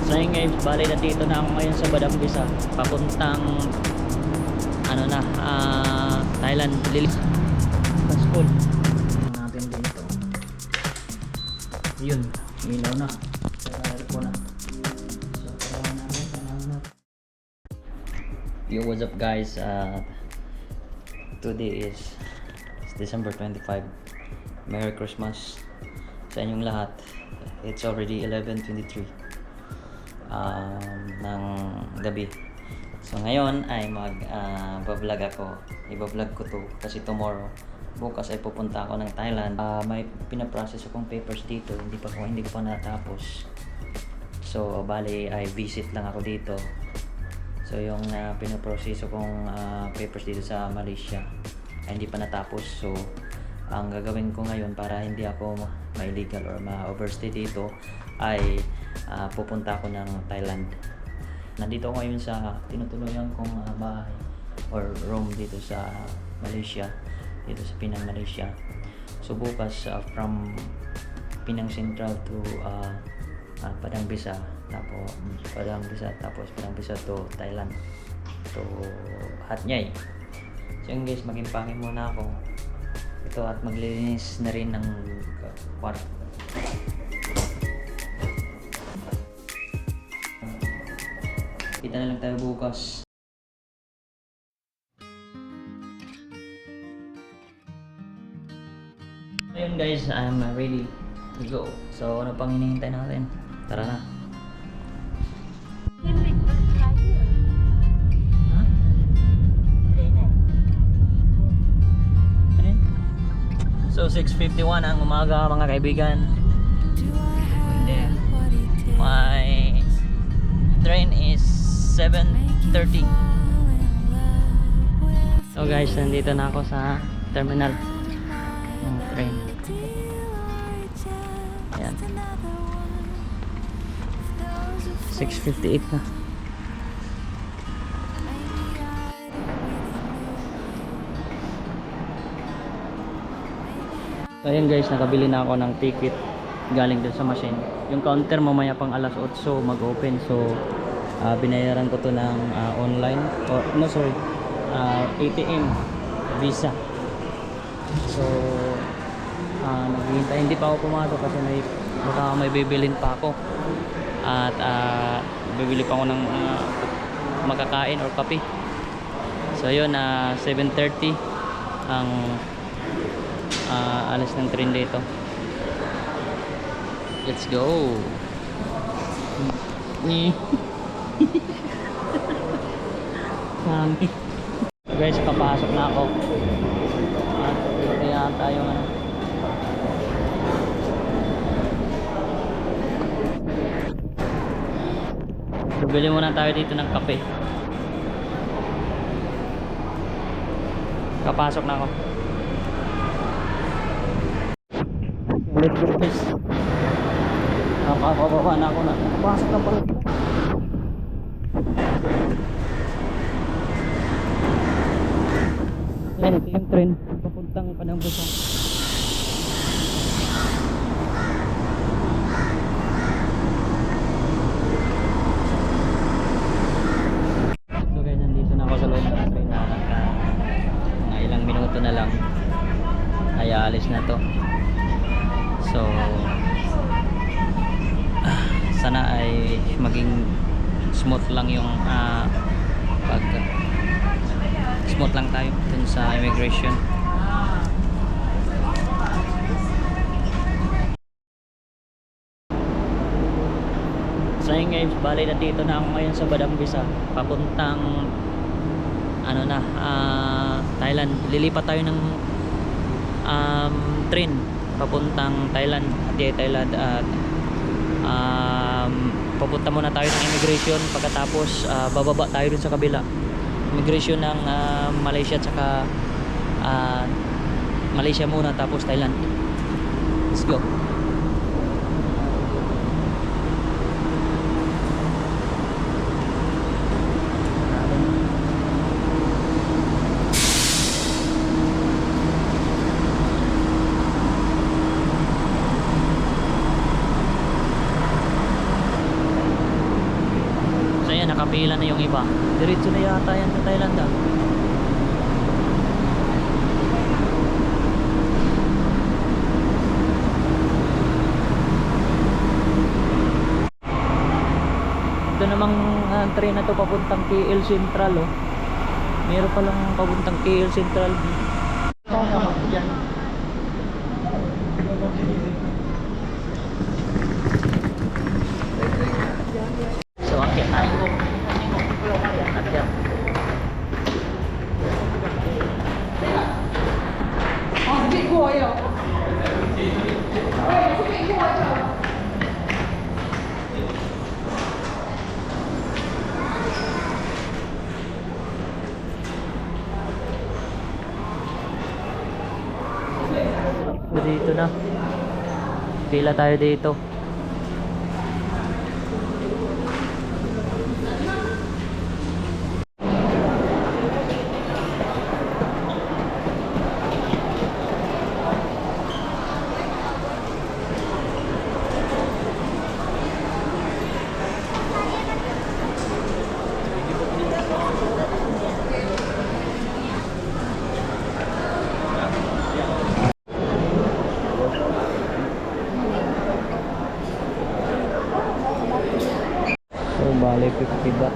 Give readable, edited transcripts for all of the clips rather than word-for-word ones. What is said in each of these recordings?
So yun guys, bali na dito na ako ngayon sa Badambisa, papuntang ano na, Thailand. Lilis sa school natin dito. Yun, milaw na. Sarap ko na. So kailangan namin panahon. Yo, what's up guys? Today is December 25. Merry Christmas sa inyong lahat. It's already 11:23 ng gabi. So ngayon ay mag-vlog ako. I-vlog ko to kasi tomorrow, bukas ay pupunta ako ng Thailand. May pinaprocess akong papers dito. Hindi ko pa natapos. So bali ay visit lang ako dito. So yung pinaproseso kong papers dito sa Malaysia ay hindi pa natapos. So ang gagawin ko ngayon para hindi ako ma-illegal or ma-overstay dito ay pupunta ako ng Thailand. Nandito ako ngayon sa tinutuluyan kong bahay or room dito sa Malaysia, dito sa Penang, Malaysia. So bukas from Penang Central to Padang Bisa, tapos Padang Bisa to Thailand, to Hat Yai. So yun guys, mag-impake muna ako ito at maglilinis na rin ng kwarto. Kita na lang tayo bukas. Ayun guys, I'm ready to go. So ano pang hinihintay natin? Tara na. So 6:51 ang umaga mga kaibigan. My train is 7:30. So guys, nandito na ako sa terminal ng train. Ayan, 6:58 na. So ayan guys, nakabili na ako ng ticket galing dun sa machine. Yung counter mamaya pang alas 8 mag-open. So binayaran ko to ng online or no sorry, ATM Visa. So naghihintay, hindi pa ako pumasok kasi baka may bibilin pa ako at bibili pa ako ng makakain or kape. So yun, 7:30 ang alis ng train dito. Let's go. Mami. So guys, papasok na ako. Kaya tayo So bili muna tayo dito ng kape. Kapasok na ako. Let's go guys. Nakakababa na ako na. Pasok na pala. Ayan, ito yung train papuntang Padang Bisa. So guys, nandito na ako sa loob ng train na mga ilang minuto na lang ay aalis na to. So sana ay maging smooth lang yung smooth lang tayo dun sa immigration. So yun guys, bali na dito na ako ngayon sa Badambisa, papuntang ano na, Thailand. Lilipat tayo ng train papuntang Thailand, Thailand at papunta muna tayo ng immigration. Pagkatapos bababa tayo dun sa kabila, immigration ng Malaysia at saka Malaysia muna tapos Thailand. Let's go. nakapila na yung iba. Diretso na yata yan sa Thailand ah. Ito namang train na to papuntang KL Central oh. Meron palang papuntang KL Central. So akyat na. Akyat. Dito na. Pila tayo dito. So bali 50 ba?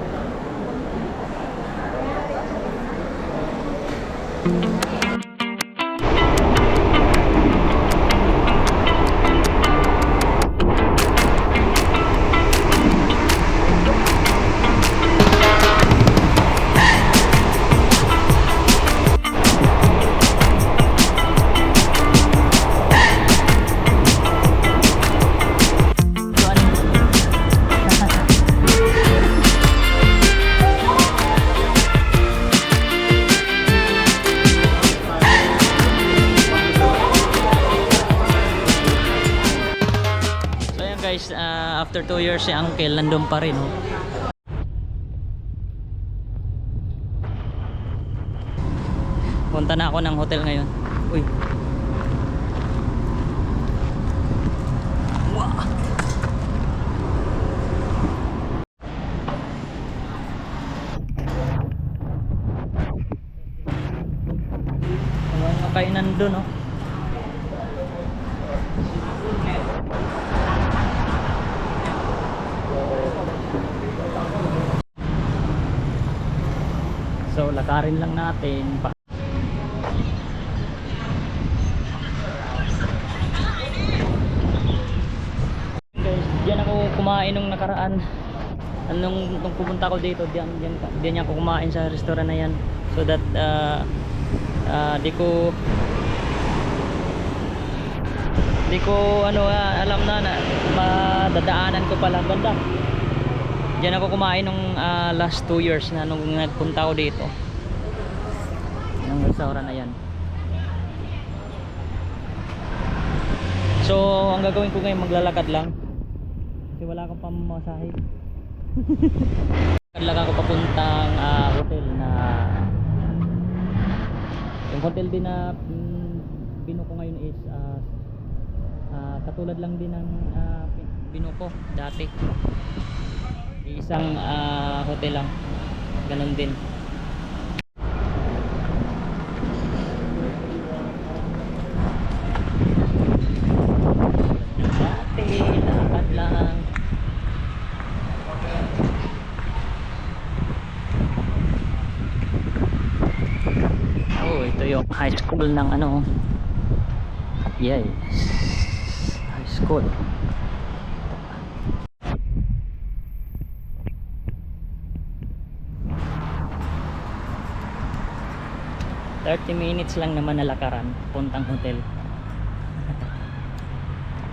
Guys, after 2 years si Uncle nandun pa rin oh. Punta na ako ng hotel ngayon. Uy. Wow. Mga kainan dun oh. So lakarin lang natin guys, diyan ako kumain nung nakaraan. Nung pumunta ko dito, diyan ako kumain sa restaurant na yan. So that di ko alam na madadaanan ko pala. Ganda. Diyan ako kumain nung last 2 years na nung nagpunta ako dito. Yung restaurant na yan. So, ang gagawin ko ngayon maglalakad lang. Kasi wala akong pamamasahe. Lakad lang ako papuntang hotel na yung hotel din na binuko ngayon is katulad lang din ng binuko dati. Isang hotel lang, ganun din. Dati, lakad lang. Oh, ito yung high school ng yes, high school. 30 minutes lang naman na lakaran puntang hotel.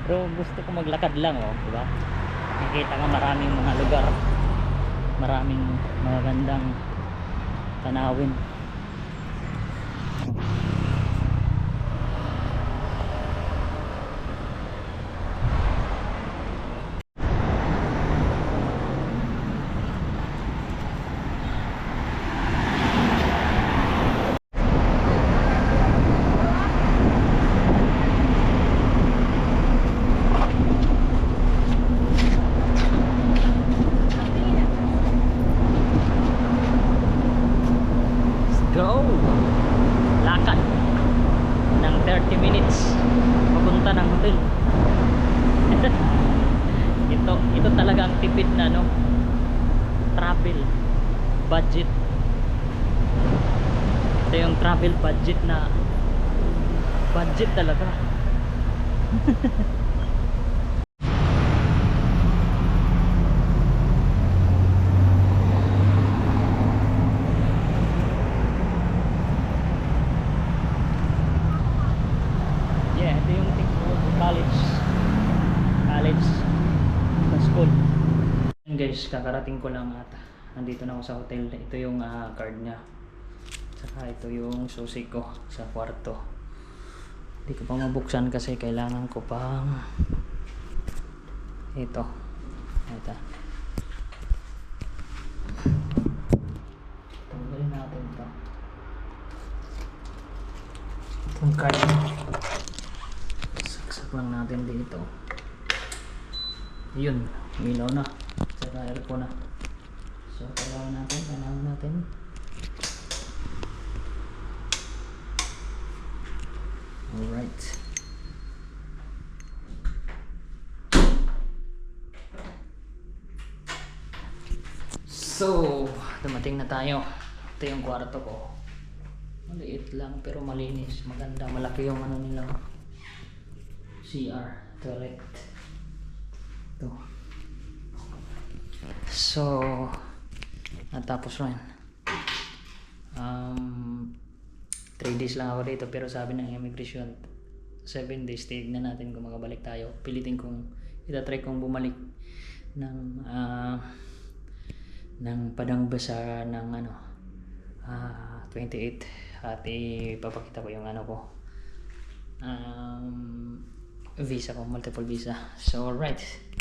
Pero gusto ko maglakad lang oh, di ba? Nakikita ka maraming mga lugar, maraming magandang tanawin. ito talaga ang tipid na no, travel budget. Ito yung travel budget na budget talaga. Yeah, ito yung college na school. And guys, kakarating ko lang ata. Nandito na ako sa hotel. Ito yung card niya. Saka ito yung susi ko sa kwarto. Hindi ko pa mabuksan kasi kailangan ko pang ito. Tanggalin natin ito. Itong card. Saksak lang natin dito. Yun, ilaw na. Saka aircon na. So, kailangan natin. Alright. So, dumating na tayo. Ito yung kwarto ko. Maliit lang pero malinis. Maganda. Malaki yung ano nila. CR. Toilet. Ito. So, natapos rin. 3 days lang ako dito pero sabi ng immigration 7 days, tignan natin kung makabalik tayo. Pilitin kong itatry kong bumalik ng Padang Basa ng 28 at ipapakita ko yung ano ko, visa ko, multiple visa. So alright,